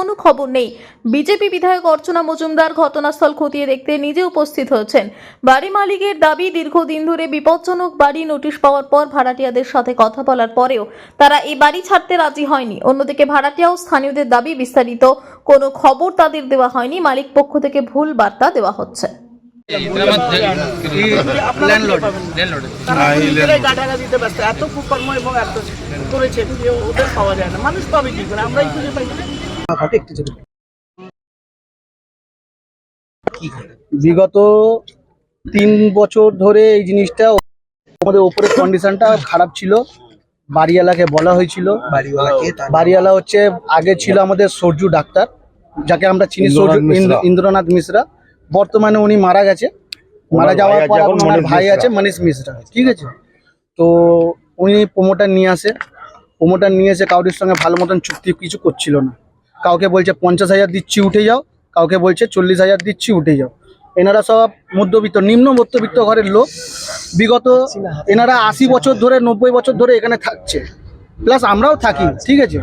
কোনো খবর নেই। বিজেপি বিধায়ক অর্চনা মজুমদার ঘটনাস্থল খতিয়ে দেখতে নিজে উপস্থিত হয়েছেন। বাড়ি মালিকের দাবি, দীর্ঘদিন ধরে বিপজ্জনক বাড়ি নোটিশ পাওয়ার পর ভাড়াটিয়াদের সাথে কথা বলার পরেও তারা এই বাড়ি ছাড়তে রাজি হয়নি। অন্যদিকে ভাড়াটিয়া ও স্থানীয়দের দাবি, বিস্তারিত কোনো খবর তাদের দেওয়া হয়নি, মালিক পক্ষ থেকে ভুল বার্তা দেওয়া হচ্ছে। বিগত 3 বছর ধরে এই জিনিসটা আমাদের উপরে কন্ডিশনটা খারাপ ছিল। বাড়িওয়ালাকে বলা হয়েছিল, বাড়িওয়ালা হচ্ছে আগে ছিল আমাদের সরজু ডাক্তার, যাকে আমরা চিনি, ইন্দ্রনাথ মিশ্রা। বর্তমানে উনি মারা গেছে। মারা যাওয়ার পর এখন ওনার ভাই আছে মনীষ মিশ্রা, ঠিক আছে। তো উনি প্রমোটার নিয়ে এসে কাউরির সঙ্গে ভালো মতন চুক্তি কিছু করছিল না। কাউকে বলছে 50,000 দিচ্ছি উঠে যাও, কাউকে বলছে 40,000 দিচ্ছি উঠে যাও। এনারা সব মধ্যবিত্ত, নিম্ন মধ্যবিত্ত ঘরের লোক। বিগত এনারা 80 বছর ধরে 90 বছর ধরে এখানে থাকছে, প্লাস আমরাও থাকি, ঠিক আছে।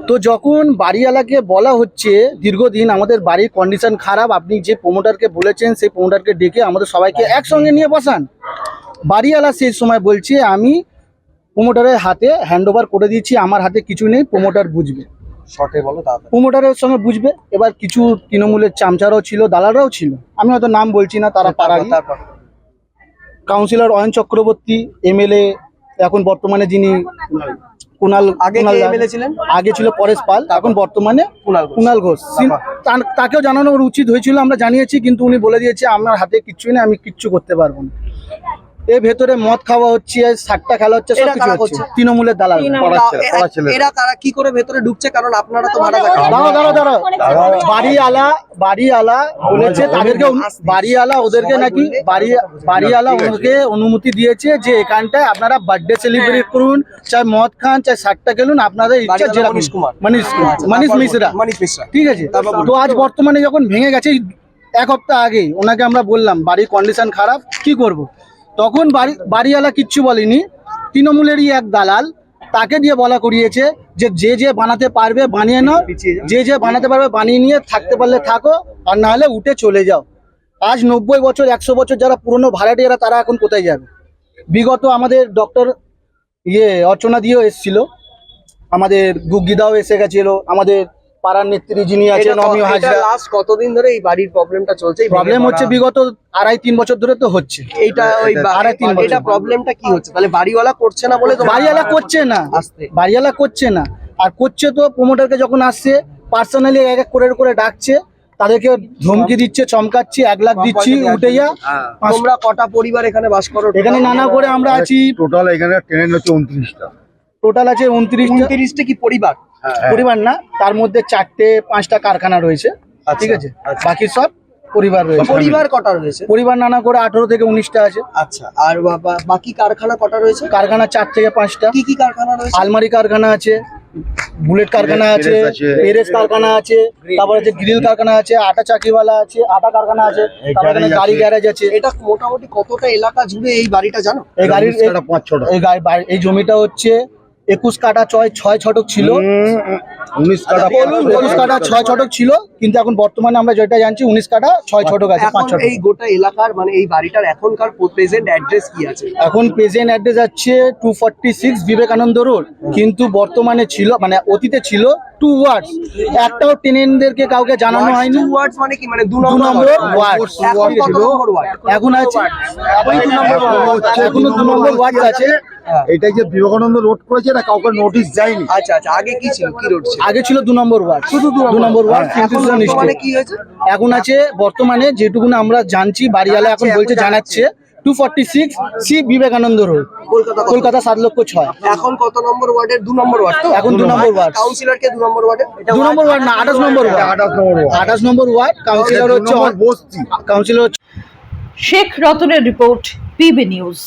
তো যখন বাড়িওয়ালাকে বলা হচ্ছে দীর্ঘদিন আমাদের বাড়ির কন্ডিশন খারাপ, আপনি যে প্রমোটারকে বলেছেন সেই প্রমোটারকে ডেকে আমাদের সবাইকে একসঙ্গে নিয়ে বসান। বাড়িওয়ালা সেই সময় বলছে আমি প্রমোটারের হাতে হ্যান্ড ওভার করে দিয়েছি, আমার হাতে কিছু নেই, প্রমোটার বুঝবে। প্রমোটারের সঙ্গে বুঝবে। এবার কিছু তৃণমূলের চামচারাও ছিল, দালালরাও ছিল, আমি হয়তো নাম বলছি না, তারা পাড়ারই। কাউন্সিলর অয়ন চক্রবর্তী, এমএলএ এখন বর্তমানে যিনি আগে ছিল পরেশ পাল, এখন বর্তমানে কুণাল ঘোষ, তাকেও জানানো উচিত হয়েছিল, আমরা জানিয়েছি, কিন্তু উনি বলে দিয়েছে আমার হাতে কিচ্ছু নেই, আমি কিচ্ছু করতে পারবো না। এর ভেতরে মদ খাওয়া হচ্ছে, সাতটা খেলা হচ্ছে, সবকিছু হচ্ছে। তৃণমূলের দালাল। এরা তারা কি করে ভেতরে ঢুকছে? কারণ আপনারা তো ভাড়া থাকেন। বাড়িওয়ালা বলেছে তাদেরকে, বাড়িওয়ালা ওদেরকে নাকি বাড়িওয়ালা ওদেরকে অনুমতি দিয়েছে যে এখানটায় আপনারা বার্থডে সেলিব্রেট করুন, চাই মদ খান, চাই সাতটা খেলুন, আপনাদের ইচ্ছা। মনীষ মিশ্রা, ঠিক আছে। তো আজ বর্তমানে যখন ভেঙে গেছে, 1 সপ্তাহ আগে ওনাকে আমরা বললাম বাড়ির কন্ডিশন খারাপ, কি করব। তখন বাড়িওয়ালা কিচ্ছু বলেনি, তৃণমূলেরই এক দালাল, তাকে দিয়ে বলা করিয়েছে যে যে বানাতে পারবে বানিয়ে নাও, যে বানাতে পারবে বানিয়ে নিয়ে থাকতে পারলে থাকো, আর না হলে উঠে চলে যাও। আজ 90 বছর 100 বছর যারা পুরনো ভাড়াটিয়ারা, তারা এখন কোথায় যাবে? বিগত আমাদের ডক্টর অর্চনা দিয়েও এসেছিল, আমাদের গুগ্গিদাও এসে গেছিল, আমাদের পাড়ার নেত্রী যিনি আছেন অমিয় হাজরা। লাস্ট কতদিন ধরে এই বাড়ির প্রবলেমটা চলছে? প্রবলেম হচ্ছে বিগত 2.5-3 বছর ধরে তো হচ্ছে এইটা। ওই 2.5-3 বছর এটা প্রবলেমটা কি হচ্ছে? তাহলে বাড়িওয়ালা করছে না বলে তো? বাড়িওয়ালা করছে না, আর করছে তো প্রমোটারকে যখন আসছে পার্সোনালি এক এক করে ডাকছে, তাদেরকে ধমকি দিচ্ছে, চমকাচ্ছে, 1 লাখ দিচ্ছি উঠে যা। তোমরা কটা পরিবার এখানে বাস করো? এখানে নানা করে আমরা আছি, টোটাল এখানে ট্রেন হচ্ছে 29টা। টোটাল আছে 29টা কি পরিবার? পরিবার না, তার মধ্যে 4-5টা কারখানা রয়েছে, ঠিক আছে। বাকি সব পরিবার রয়েছে। পরিবার কটা রয়েছে? পরিবার নানা করে 18 থেকে 19টা আছে। আচ্ছা, আর বাকি কারখানা কটা রয়েছে? কারখানা 4 থেকে 5টা। কি কারখানা রয়েছে? আলমারি কারখানা আছে, বুলেট কারখানা আছে, পেরেস কারখানা আছে, তারপরে যে গ্রিল কারখানা আছে, আটা চাকিওয়ালা আছে, আটা কারখানা আছে, তারপরে গাড়ি গ্যারেজ আছে। এটা মোটামুটি কতটা এলাকা জুড়ে এই বাড়িটা জানো? এই গাড়ির এই জমিটা হচ্ছে 21 কাঠা 6 ছটক ছিল, 19 কাঠা 21 কাঠা 6 ছটক ছিল, কিন্তু এখন বর্তমানে আমরা যেটা জানছি 19 কাঠা 6 ছটক আছে, 5 ছটক। এই গোটা এলাকার মানে এই বাড়িটার এখনকার প্রেজেন্ট অ্যাড্রেস কি আছে? এখন প্রেজেন্ট অ্যাড্রেস আছে 246 বিবেকানন্দ রোড, কিন্তু বর্তমানে ছিল, মানে অতীতে ছিল 2 ওয়ার্ডস। একটাও টেনেন্টদেরকে কাউকে জানানো হয়নি। 2 ওয়ার্ডস মানে কি? মানে 2 নম্বর ওয়ার্ড এখন আছে? এখন 2 নম্বর ওয়ার্ড আছে। এটাই যে বিবেকানন্দ রোড করেছে না, কাউকে নোটিশ যায়নি। আচ্ছা, আগে কি ছিল? কি রোড ছিল? আগে ছিল 2 নম্বর ওয়ার্ড, শুধু 2 নম্বর ওয়ার্ড। কি হয়েছে এখন আছে বর্তমানে যেটুকু আমরা জানছি, বাড়িওয়ালা এখন বলছে জানাচ্ছে 246 সি বিবেকানন্দ রোড, কলকাতা 7,06,000। এখন কত নম্বর ওয়ার্ডের? 2 নম্বর ওয়ার্ড তো? এখন 2 নম্বর ওয়ার্ড। কাউন্সিলর কে 2 নম্বর ওয়ার্ডে? 2 নম্বর ওয়ার্ড না, 28 নম্বর ওয়ার্ড। 28 নম্বর ওয়ার্ড। কাউন্সিলর হচ্ছে বস্তি। কাউন্সিলর শেখ রতনের রিপোর্ট, পিবি নিউজ।